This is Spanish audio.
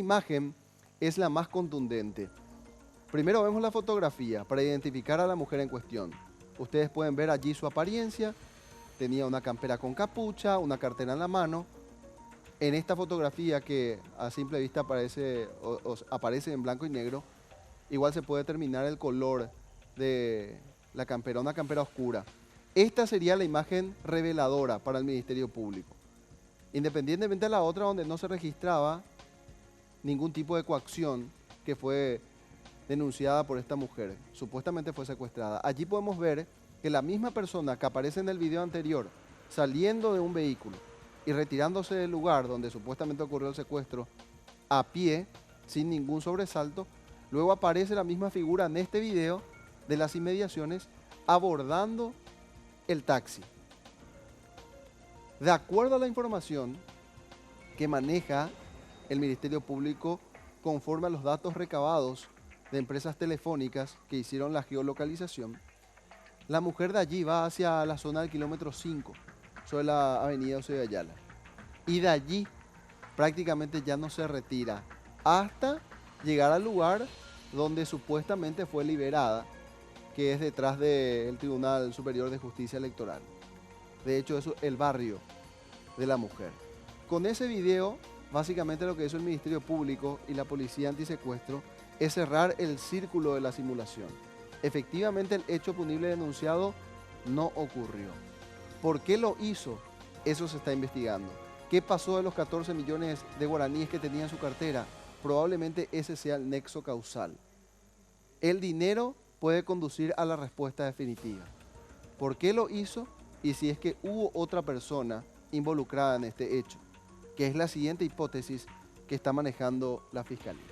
imagen es la más contundente. Primero vemos la fotografía para identificar a la mujer en cuestión. Ustedes pueden ver allí su apariencia. Tenía una campera con capucha, una cartera en la mano. En esta fotografía que a simple vista aparece en blanco y negro, igual se puede determinar el color de la campera, una campera oscura. Esta sería la imagen reveladora para el Ministerio Público. Independientemente de la otra, donde no se registraba ningún tipo de coacción que fue denunciada por esta mujer, supuestamente fue secuestrada. Allí podemos ver que la misma persona que aparece en el video anterior, saliendo de un vehículo y retirándose del lugar donde supuestamente ocurrió el secuestro, a pie, sin ningún sobresalto, luego aparece la misma figura en este video de las inmediaciones abordando el taxi. De acuerdo a la información que maneja el Ministerio Público, conforme a los datos recabados de empresas telefónicas que hicieron la geolocalización, la mujer de allí va hacia la zona del kilómetro 5, sobre la avenida Eusebio Ayala. Y de allí prácticamente ya no se retira hasta llegar al lugar donde supuestamente fue liberada, que es detrás del Tribunal Superior de Justicia Electoral. De hecho, eso es el barrio de la mujer. Con ese video, básicamente lo que hizo el Ministerio Público y la Policía Antisecuestro es cerrar el círculo de la simulación. Efectivamente, el hecho punible denunciado no ocurrió. ¿Por qué lo hizo? Eso se está investigando. ¿Qué pasó de los 14 millones de guaraníes que tenía en su cartera? Probablemente ese sea el nexo causal. El dinero puede conducir a la respuesta definitiva. ¿Por qué lo hizo? Y si es que hubo otra persona involucrada en este hecho, que es la siguiente hipótesis que está manejando la Fiscalía.